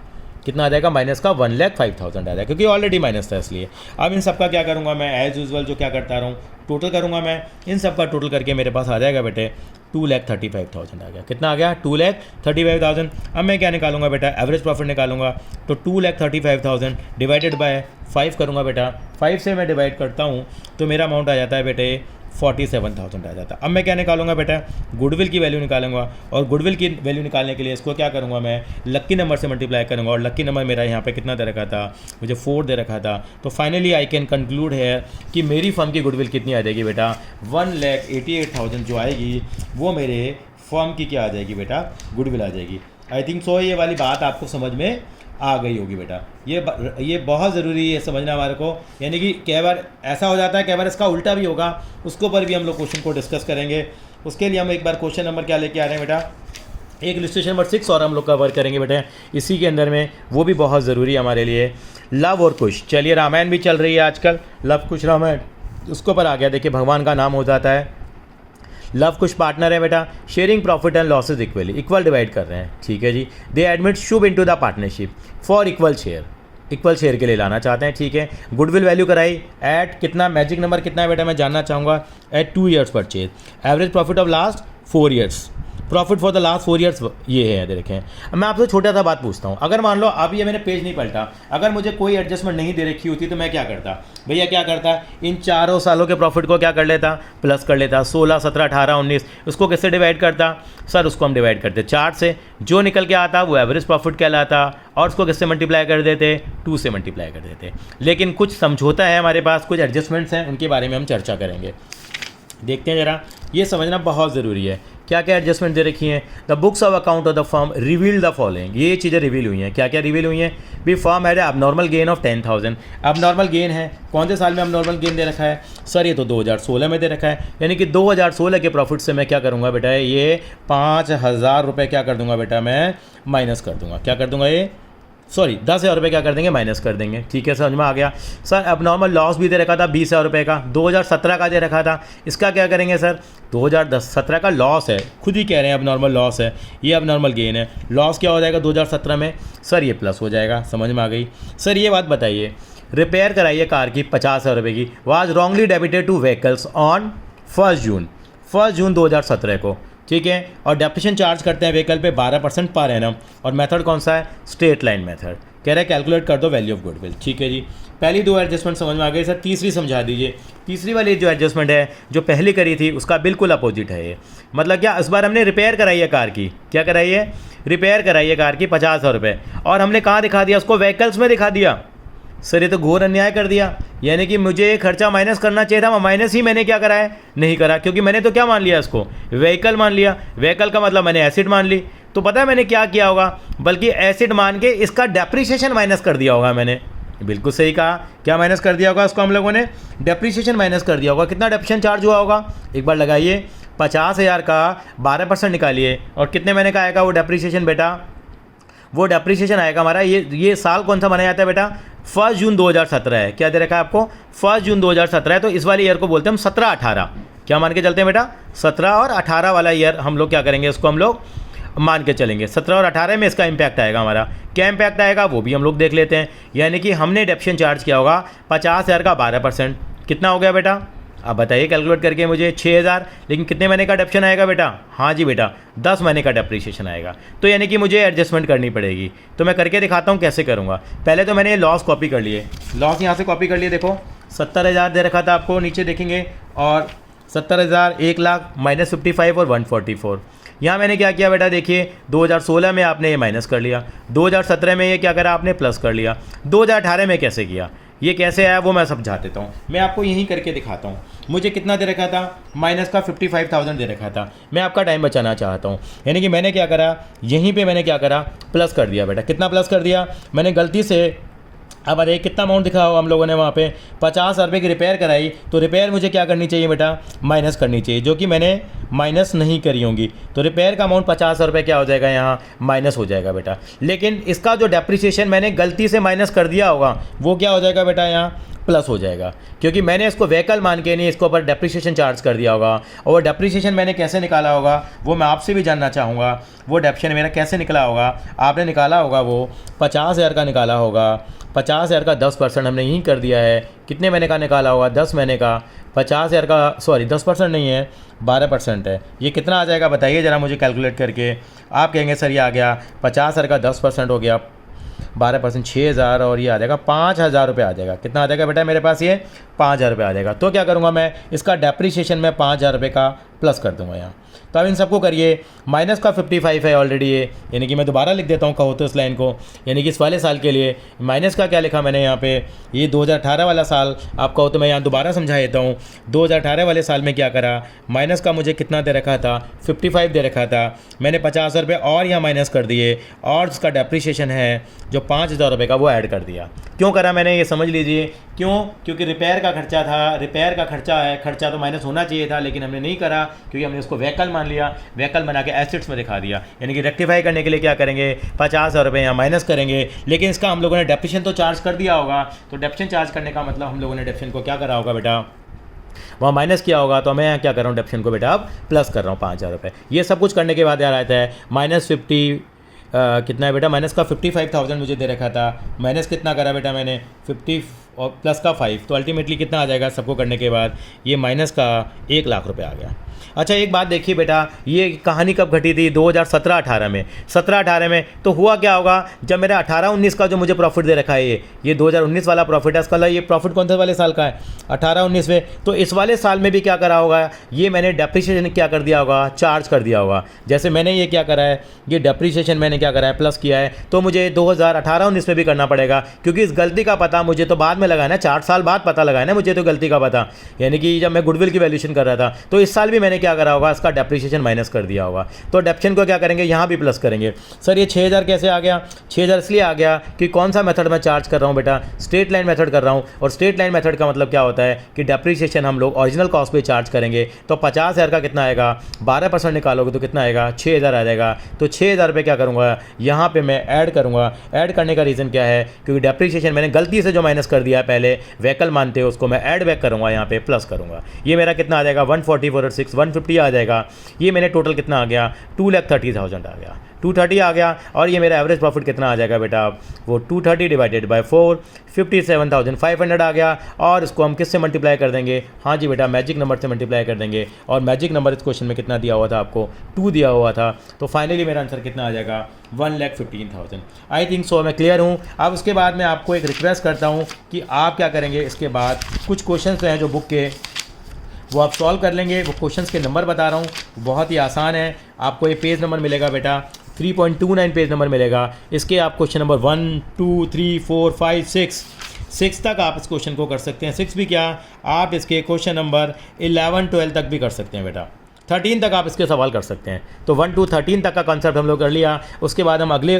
कितना आ जाएगा, माइनस का 1,05,000 आ जाएगा, क्योंकि ऑलरेडी माइनस था इसलिए। अब इन सब का क्या करूँगा मैं, एज यूजुअल जो क्या करता रहा हूँ, टोटल करूँगा मैं। इन सब का टोटल करके मेरे पास आ जाएगा बेटे 2,35,000 आ गया। कितना आ गया, 2,35,000। अब मैं क्या निकालूंगा बेटा, एवरेज प्रॉफिट निकालूंगा। तो 2,35,000 डिवाइडेड बाय 5 करूँगा बेटा। 5 से मैं डिवाइड करता हूँ तो मेरा अमाउंट आ जाता है बेटे 47,000 आ जाता है। अब मैं क्या निकालूंगा बेटा, गुडविल की वैल्यू निकालूंगा। और गुडविल की वैल्यू निकालने के लिए इसको क्या करूंगा मैं, लक्की नंबर से मल्टीप्लाई करूंगा। और लक्की नंबर मेरा यहाँ पे कितना दे रखा था, मुझे 4 दे रखा था। तो फाइनली आई कैन कंक्लूड है कि मेरी फर्म की गुडविल कितनी आ जाएगी बेटा, 1,88,000 जो आएगी वो मेरे फर्म की क्या आ जाएगी बेटा, गुडविल आ जाएगी। आई थिंक सो ये वाली बात आपको समझ में आ गई होगी बेटा। ये बहुत ज़रूरी है समझना हमारे को। यानी कि कई बार ऐसा हो जाता है, कई बार इसका उल्टा भी होगा, उसके ऊपर भी हम लोग क्वेश्चन को डिस्कस करेंगे। उसके लिए हम एक बार क्वेश्चन नंबर क्या लेके आ रहे हैं बेटा, एक इलस्ट्रेशन नंबर 6 और हम लोग कवर करेंगे बेटा इसी के अंदर में, वो भी बहुत ज़रूरी है हमारे लिए। लव और कुश, चलिए रामायण भी चल रही है आजकल, लव कुश रामायण, उसके ऊपर आ गया। देखिए भगवान का नाम हो जाता है। लव कुछ पार्टनर है बेटा, sharing profit and losses equally, equal divide कर रहे हैं, ठीक है जी। They admit Shubh into the partnership for equal share, equal share के लिए लाना चाहते हैं, ठीक है। गुडविल वैल्यू कराई एट कितना, मैजिक नंबर कितना है बेटा मैं जानना चाहूँगा, at 2 years purchase. Average profit of last 4 years, profit for the last 4 years ये है। देखें अब मैं आपसे छोटा सा बात पूछता हूँ, अगर मान लो अब ये मैंने पेज नहीं पलटा, अगर मुझे कोई एडजस्टमेंट नहीं दे रखी होती तो मैं क्या करता भैया, क्या करता, इन चारों सालों के प्रॉफिट को क्या कर लेता, प्लस कर लेता। 16, 17, 18, 19, उसको किससे डिवाइड करता सर, उसको हम डिवाइड करते 4 से, जो निकल के आता वो एवरेज प्रॉफिट कहलाता, और उसको किससे मल्टीप्लाई कर देते, 2 से मल्टीप्लाई कर देते। लेकिन कुछ समझौता है हमारे पास, कुछ एडजस्टमेंट्स हैं, उनके बारे में हम चर्चा करेंगे। देखते हैं जरा, ये समझना बहुत ज़रूरी है। क्या क्या एडजस्टमेंट दे रखी हैं, the books of account of the firm reveal the following, ये चीज़ें रिवील हुई हैं। क्या क्या रिवील हुई हैं भी, firm had abnormal gain of 10,000, abnormal gain है, कौन से साल में अबनॉर्मल गेन दे रखा है सर, ये तो 2016 में दे रखा है। यानी कि 2016 के प्रॉफिट से मैं क्या करूँगा बेटा, ये 5,000 रुपये क्या कर दूँगा बेटा, मैं माइनस कर दूँगा। क्या कर दूँगा, ये सॉरी 10,000 रुपये क्या कर देंगे, माइनस कर देंगे, ठीक है, समझ में आ गया। सर अबनॉर्मल लॉस भी दे रखा था 20,000 रुपये का, 2017 का दे रखा था, इसका क्या करेंगे सर, 2017 का लॉस है, खुद ही कह रहे हैं अबनॉर्मल लॉस है, ये अबनॉर्मल गेन है। लॉस क्या हो जाएगा 2017 में सर, ये प्लस हो जाएगा, समझ में आ गई। सर ये बात बताइए, रिपेयर कराइए कार की 50,000 रुपये की, was wrongly debited two vehicles on 1 जून 2017 को, ठीक है। और डेप्रिसिएशन चार्ज करते हैं व्हीकल पे 12% पर एनम, और मेथड कौन सा है, स्ट्रेट लाइन मेथड। कह रहा है कैलकुलेट कर दो वैल्यू ऑफ गुडविल, ठीक है जी। पहली 2 एडजस्टमेंट समझ में आ गई सर, तीसरी समझा दीजिए। तीसरी वाली जो एडजस्टमेंट है जो पहली करी थी उसका बिल्कुल अपोजिट है ये। मतलब क्या, इस बार हमने रिपेयर कराई है कार की, क्या कराई है, रिपेयर कराई है कार की 50,000 रुपये, और हमने कहाँ दिखा दिया उसको, व्हीकल्स में दिखा दिया। सर ये तो घोर अन्याय कर दिया। यानी कि मुझे खर्चा माइनस करना चाहिए था, माइनस ही मैंने क्या करा है, नहीं करा, क्योंकि मैंने तो क्या मान लिया इसको, व्हीकल मान लिया। व्हीकल का मतलब मैंने एसिड मान ली। तो पता है मैंने क्या किया होगा, बल्कि एसिड मान के इसका डेप्रिसिएशन माइनस कर दिया होगा मैंने। बिल्कुल सही कहा, क्या माइनस कर दिया होगा इसको हम लोगों ने, डेप्रिसिएशन माइनस कर दिया होगा। कितना डेप्रिसिएशन चार्ज हुआ होगा, एक बार लगाइए, 50,000 का 12% निकालिए, और कितने महीने का आएगा वो डेप्रिसिएशन बेटा, वो डेप्रिसिएशन आएगा हमारा, ये साल कौन सा मनाया जाता है बेटा, 1 जून 2017 है। क्या दे रखा है आपको, 1 जून 2017 है। तो इस वाले ईयर को बोलते हैं हम 17-18, क्या मान के चलते हैं बेटा, 17 और 18 वाला ईयर हम लोग क्या करेंगे, इसको हम लोग मान के चलेंगे। 17 और 18 में इसका इम्पैक्ट आएगा हमारा, क्या इम्पैक्ट आएगा वो भी हम लोग देख लेते हैं। यानी कि हमने डेप्रिसिएशन चार्ज किया होगा 50,000 का 12%, कितना हो गया बेटा, अब बताइए कैलकुलेट करके मुझे, 6,000। लेकिन कितने महीने का डेप्रिसिएशन आएगा बेटा, हाँ जी बेटा 10 महीने का डेप्रिसिएशन आएगा। तो यानी कि मुझे एडजस्टमेंट करनी पड़ेगी। तो मैं करके दिखाता हूँ कैसे करूँगा। पहले तो मैंने लॉस कॉपी कर लिए, लॉस यहाँ से कॉपी कर लिए, देखो 70,000 दे रखा था आपको, नीचे देखेंगे, और 70,000, 1 लाख, -55 और 144। यहाँ मैंने क्या किया बेटा, देखिए 2016 में आपने ये माइनस कर लिया, 2017 में ये क्या करा आपने, प्लस कर लिया, 2018 में कैसे किया, ये कैसे आया वो मैं समझा देता हूँ। मैं आपको यहीं करके दिखाता हूँ। मुझे कितना दे रखा था, माइनस का 55,000 दे रखा था। मैं आपका टाइम बचाना चाहता हूँ। यानी कि मैंने क्या करा, यहीं पे मैंने क्या करा, प्लस कर दिया बेटा। कितना प्लस कर दिया, मैंने गलती से अब अरे कितना अमाउंट दिखा होगा हम लोगों ने वहाँ पे 50,000 रुपये की रिपेयर कराई, तो रिपेयर मुझे क्या करनी चाहिए बेटा, माइनस करनी चाहिए, जो कि मैंने माइनस नहीं करी होंगी। तो रिपेयर का अमाउंट 50,000 रुपये क्या हो जाएगा, यहाँ माइनस हो जाएगा बेटा। लेकिन इसका जो डेप्रिसिएशन मैंने गलती से माइनस कर दिया होगा वो क्या हो जाएगा बेटा, यहाँ प्लस हो जाएगा, क्योंकि मैंने इसको व्हीकल मान के नहीं इसके ऊपर डेप्रिसिएशन चार्ज कर दिया होगा। और वो डेप्रिसिएशन मैंने कैसे निकाला होगा वो मैं आपसे भी जानना चाहूँगा। वो डेप्रिसिएशन मेरा कैसे निकला होगा, आपने निकाला होगा वो 50,000 का निकाला होगा। 50,000 का 10% हमने यहीं कर दिया है। कितने महीने का निकाला होगा, 10 महीने का। 50,000 का 10% नहीं है, 12% है। ये कितना आ जाएगा बताइए ज़रा मुझे कैलकुलेट करके। आप कहेंगे सर ये आ गया 50,000 का 10% हो गया 12%, 6,000, और ये आ जाएगा 5,000 रुपये आ जाएगा। कितना आ जाएगा बेटा मेरे पास, ये 5,000 रुपये आ जाएगा। तो क्या करूँगा मैं, इसका डेप्रिसिएशन में 5,000 रुपये का प्लस कर दूँगा यहाँ। तो अब इन सबको करिए, माइनस का 55 है ऑलरेडी ये, यानी कि मैं दोबारा लिख देता हूँ कहो तो इस लाइन को, यानी कि इस वाले साल के लिए माइनस का क्या लिखा मैंने यहाँ पे, ये 2018 वाला साल। आप कहो तो मैं यहाँ दोबारा समझा देता हूँ। 2018 वाले साल में क्या करा, माइनस का मुझे कितना दे रखा था, 55 दे रखा था। मैंने 50,000 रुपये और यहाँ माइनस कर दिए, और उसका डेप्रिसिएशन है जो 5,000 रुपये का वो ऐड कर दिया। क्यों करा मैंने, ये समझ लीजिए क्यों, क्योंकि रिपेयर का खर्चा था, रिपेयर का खर्चा है, खर्चा तो माइनस होना चाहिए था, लेकिन हमने नहीं करा क्योंकि हमने उसको व्हीकल मान लिया, व्हीकल बना के एसेट्स में दिखा दिया। यानी कि रेक्टिफाई करने के लिए क्या करेंगे, 50,000 रुपये यहाँ माइनस करेंगे। लेकिन इसका हम लोगों ने डेप्रिसिएशन तो चार्ज कर दिया होगा, तो डेप्रिसिएशन चार्ज करने का मतलब हम लोगों ने डेप्रिसिएशन को क्या करा होगा बेटा, वहाँ माइनस किया होगा। तो मैं यहाँ क्या कर रहा हूँ, डेप्रिसिएशन को बेटा अब प्लस कर रहा हूँ 5,000 रुपये। ये सब कुछ करने के बाद यार आता है -50 कितना है बेटा, माइनस का 55,000 मुझे दे रखा था, माइनस कितना करा बेटा मैंने 50 और प्लस का 5, तो अल्टीमेटली कितना आ जाएगा सबको करने के बाद, ये माइनस का 1 लाख रुपए आ गया। अच्छा एक बात देखिए बेटा, ये कहानी कब घटी थी, 2017-18 में। 17-18 में तो हुआ क्या होगा, जब मेरा 18-19 का जो मुझे प्रॉफिट दे रखा है ये 2019 वाला प्रॉफिट है, इसका ये प्रॉफिट कौन से वाले साल का है, 18-19 में। तो इस वाले साल में भी क्या करा होगा, ये मैंने डेप्रिसिएशन क्या कर दिया होगा, चार्ज कर दिया होगा। जैसे मैंने ये क्या करा है, ये डेप्रिसिएशन मैंने क्या करा है, प्लस किया है, तो मुझे 2018-19 में भी करना पड़ेगा, क्योंकि इस गलती का पता मुझे तो बाद में लगा ना, 4 साल बाद पता लगा है ना मुझे तो गलती का पता, यानी कि जब मैं गुडविल की वैल्यूएशन कर रहा था। तो इस साल भी मैंने क्या करा होगा, इसका डेप्रिसिएशन माइनस कर दिया होगा। तो डेप्रिसिएशन को क्या करेंगे, यहाँ भी प्लस करेंगे। सर ये 6,000 कैसे आ गया, 6,000 इसलिए आ गया कि कौन सा मेथड मैं चार्ज कर रहा हूँ बेटा, स्ट्रेट लाइन मेथड कर रहा हूँ। और स्ट्रेट लाइन मेथड का मतलब क्या होता है कि डेप्रिसिएशन हम लोग ओरिजिनल कॉस्ट पे चार्ज करेंगे। तो 50,000 का कितना आएगा, 12% निकालोगे तो कितना आएगा, 6,000 आ जाएगा। तो 6,000 रुपये क्या करूँगा, यहाँ पे मैं ऐड करूँगा। ऐड करने का रीज़न क्या है, क्योंकि डेप्रिसिएशन मैंने गलती से जो माइनस कर दिया है पहले व्हीकल मानते हो, उसको मैं ऐड बैक करूँगा, यहाँ पे प्लस करूँगा। ये मेरा कितना आ जाएगा, 144 और 6 150 आ जाएगा। ये मैंने टोटल कितना आ गया, 2,30,000 आ गया, 230 आ गया। और ये मेरा एवरेज प्रॉफिट कितना आ जाएगा बेटा, वो 230 डिवाइडेड बाय 4 57,500 आ गया। और इसको हम किससे मल्टीप्लाई कर देंगे, हाँ जी बेटा मैजिक नंबर से मल्टीप्लाई कर देंगे। और मैजिक नंबर इस क्वेश्चन में कितना दिया हुआ था आपको, 2 दिया हुआ था। तो फाइनली मेरा आंसर कितना आ जाएगा, 1,15,000। आई थिंक सो मैं क्लियर हूँ। अब उसके बाद मैं आपको एक रिक्वेस्ट करता हूँ कि आप क्या करेंगे, इसके बाद कुछ क्वेश्चन हैं जो बुक के वो आप सॉल्व कर लेंगे। वो क्वेश्चंस के नंबर बता रहा हूँ, बहुत ही आसान है। आपको ये पेज नंबर मिलेगा बेटा 3.29 पेज नंबर मिलेगा। इसके आप क्वेश्चन नंबर 1 2 3 4 5 6 तक आप इस क्वेश्चन को कर सकते हैं। 6 भी क्या, आप इसके क्वेश्चन नंबर 11 12 तक भी कर सकते हैं बेटा, 13 तक आप इसके सवाल कर सकते हैं। तो 1 to 13 तक का कॉन्सेप्ट हम लोग कर लिया। उसके बाद हम अगले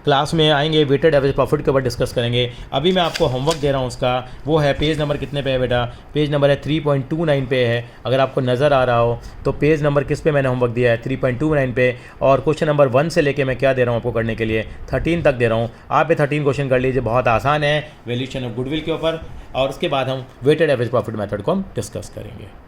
क्लास में आएंगे, वेटेड एवरेज प्रॉफिट के ऊपर डिस्कस करेंगे। अभी मैं आपको होमवर्क दे रहा हूँ उसका, वो है पेज नंबर कितने पे है बेटा, पेज नंबर है 3.29 पे है। अगर आपको नज़र आ रहा हो तो पेज नंबर किस पे मैंने होमवर्क दिया है, 3.29 पे। और क्वेश्चन नंबर 1 से लेके मैं क्या दे रहा हूँ आपको करने के लिए, 13 तक दे रहा हूँ। आप ये 13 क्वेश्चन कर लीजिए, बहुत आसान है, वैल्यूएशन ऑफ गुडविल के ऊपर। और उसके बाद हम वेटेड एवरेज प्रॉफिट मेथड को हम डिस्कस करेंगे।